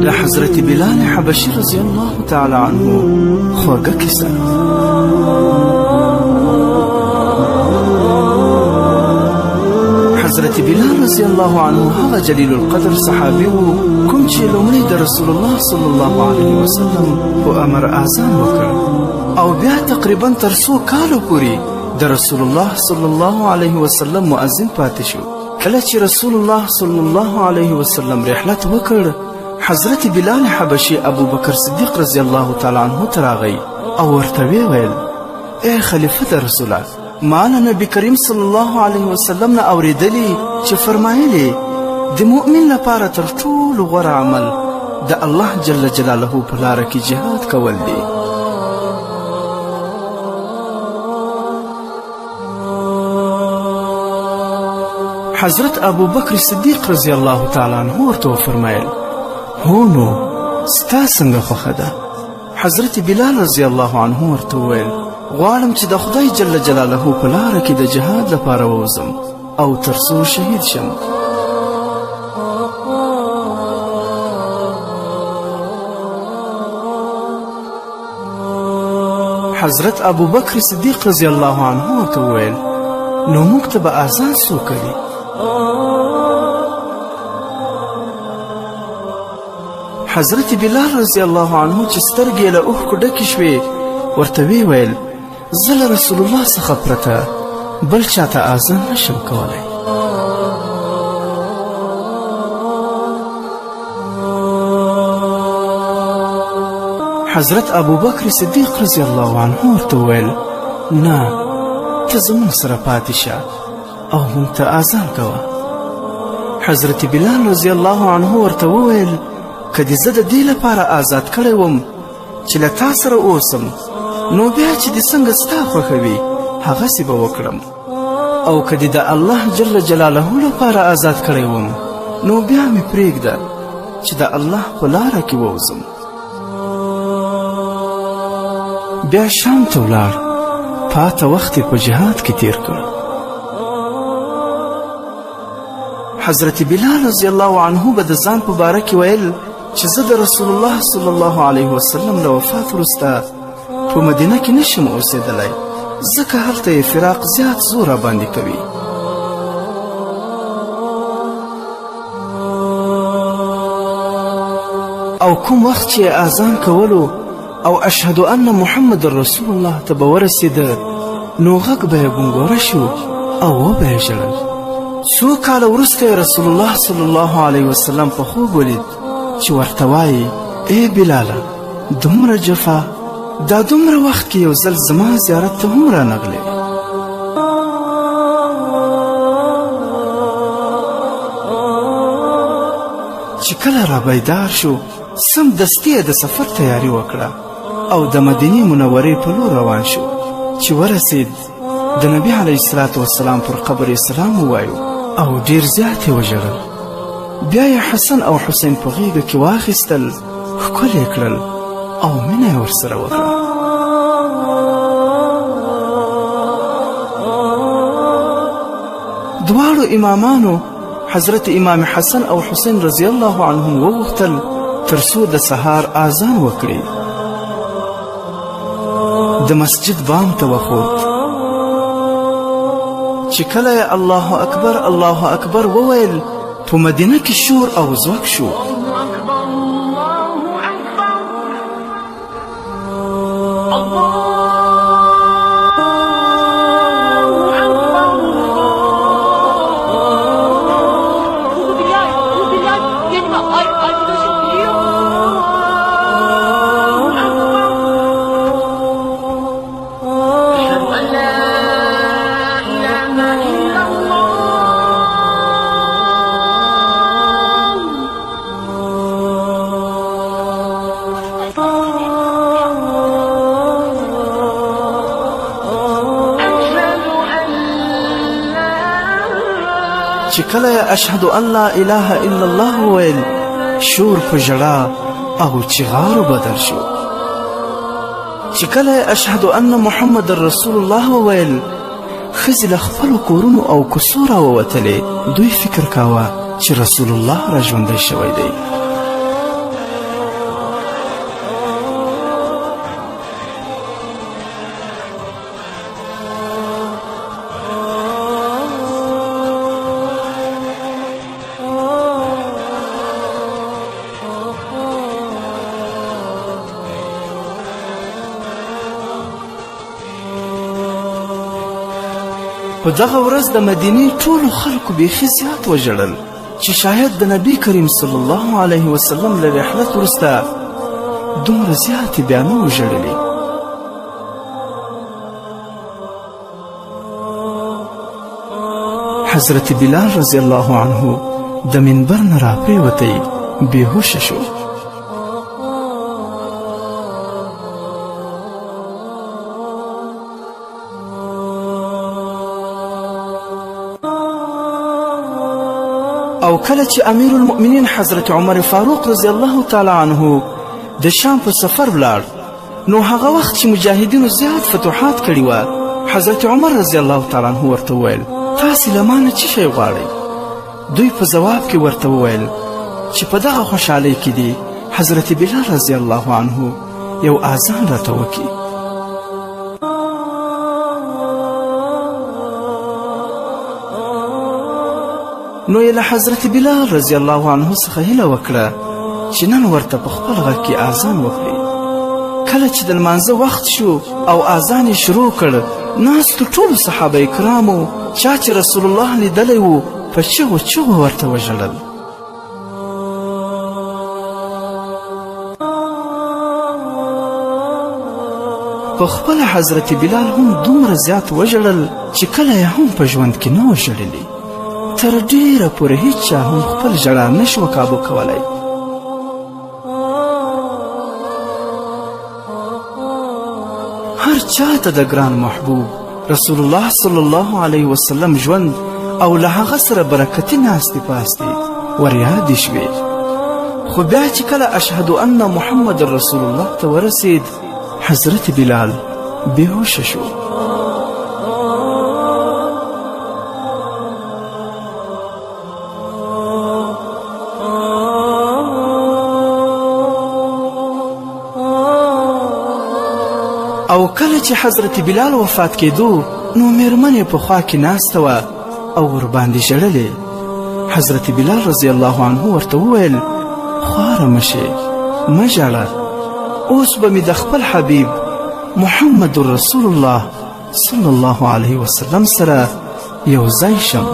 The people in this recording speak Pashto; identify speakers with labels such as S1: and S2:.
S1: له حضرت بلال حبشي رضی الله تعالی عنه خوږه کیسه. حضرت بلال رضی الله عنه هغه جلیل القدر صحابي و کوم چې لومړی د رسول الله صلی الله علیه وسلم په امر اذان وکړ او بیا تقریبا تر 100 کالو پورې د رسول الله صلی الله علیه وسلم مؤذن پاتې شو. کله چې رسول الله صلی الله علیه وسلم رحلت وکړ، حضرت بلال حبشي ابو بکر صدیق رضی الله تعالی عنه ته راغی او ورته ویل: اے خلیفه د رسوله، ما له نبی کریم صلی الله علیه وسلم نه اوریدلی چې فرمایلی د مؤمن لپاره تر ټولو غوره عمل د الله جل جلاله په لاره کې جهاد کول دی. حضرت ابو بکر صدیق رضی الله تعالی عنه ورته فرمایل: هو نو ستا څنګه خوښه ده؟ حضرت بلال رضی الله عنه ورته وویل: غواړم چې د خدای جل جلاله په لاره کې د جهاد لپاره ووځم او تر څو شهید شم. حضرت ابو بکر صدیق رضی الله عنه ورته وویل: نو موږ ته به اذان څوک کوي؟ حضرت بلال رضی الله عنه چې سترګې له اوښکو ډکې شوې ورته ویل: زه له رسول الله څخه پرته بل چاته اذان نشم کولی. حضرت ابو بکر صدیق رضی الله عنه ورته ویل: نه، ته زموږ سره پاتې شه او موږ ته اذان کوه. حضرت بلال رضی الله عنه ورته وویل: که دې زه د دې لپاره آزاد کړی وم چې له تا سره اوسم، نو بیا چې دې څنګه ستا خوښوي هغسې به وکړم، او که دې د الله جل جلاله لپاره آزاد کړی وم، نو بیا مې پرېږده چې د الله په لاره کې ووځم. بیا شام ته ولاړ، پاته وخت یې په جهاد کې تیر کړ. حضرت بلال رضی الله عنه به د ځان په باره کې ویل چې زه د رسول الله صلی الله علیه وسلم له وفات وروسته په مدینه کې نشم اوسېدلی، ځکه هلته یې فراق زیات زور راباندې کوي. او کوم وخت چې اذان کولو او اشهد ان محمد رسول الله ته به ورسېده، نو غږ به یې ګونګوره شو او وبه یې ژړل. 100 کاله وروسته رسول الله صلی الله علیه وسلم په خوب ولید چې ورته وایي: ای بلاله، دومره جفا، دا دومره وخت کې یو ځل زما زیارت ته هم رانغلې. چې کله را بیدار شو، سم دستي د سفر تیاری وکړه او د مدینې منورې په لور روان شو. چې ورسید، د نبی علیه الصلاة والسلام پر قبر سلام ووایو او ډیر زیات یې وژړل. بیا یې حسن او حسین په غېږه کې واخیستل، ښکل یې کړل او مینه یې ورسره وکړه. دواړو امامانو حضرت امام حسن او حسین رضی الله عنهم وغوښتل تر څو د سهار اذان وکړي. د مسجد بام ته وخوت چې کله یې الله اکبر الله اکبر وویل، په مدینه کې شور او ځواک شو. چې کله اشهد ان لا اله الا الله ویل، شور په ژړا او چغارو بدل شو. چې کله اشهد ان محمد رسول الله ویل، ښځې له خپلو کورونو او کوڅو راووتلې. دوی فکر کاوه چې رسول الله را ژوندی شوی دی. په دغه ورځ د مدینې ټولو خلکو بیخي زیات وژړل چې شاید د نبي کریم صلی الله علیه وسلم له رحلت وروسته دومره زیاتې بیا نه وژړلې. حضرت بلال رضی الله عنه د منبر نه راپریوتی، بېهوشه شو. او کله چې امیر المؤمنین حضرت عمر فاروق رضی الله تعالی عنه د شام په سفر ولاړ، نو هغه وخت چې مجاهدینو زیات فتوحات کړي وه، حضرت عمر رضی الله تعالی عنه ورته وویل تاسې له ما نه څه شی غواړئ؟ دوی په ځواب کې ورته وویل چې په دغه خوشحالۍ کې دی حضرت بلال رضی الله عنه یو اذان راته وکړي. نو یې له حضرت بلال رضی الله عنه څخه هیله وکړه چې نن ورته په خپل غږ کې اذان وکړي. کله چې د لمانځه وخت شو او اذان یې شروع کړ، ناستو ټولو صحابه کرامو چا چې رسول الله لیدلی و په چغو چغو ورته وژړل. په خپله حضرت بلال هم دومره زیات وژړل چې کله یې هم په ژوند کې نه وژړلي. تر ډیره پورې هیچا هم خپل ژړا نشوه کابو کولی. هر چاته د ګران محبوب رسول الله صلی الله علیه وسلم ژوند او له هغه سره برکتي ناستې پاستې وریادې شوې. خو بیا چې کله اشهد ان محمد رسول الله ته ورسید، حضرت بلال بېهوشه شو. او کله چې حضرت بلال وفات کېدو، نو میرمن په خوا کې ناسته وه او ورباندې ژړلې. حضرت بلال رضی الله عنه ورته وویل خواره مه شې، مه ژاړه، اوس به مې د خپل حبیب محمد رسول الله صلی الله علیه وسلم سره یو ځای شم.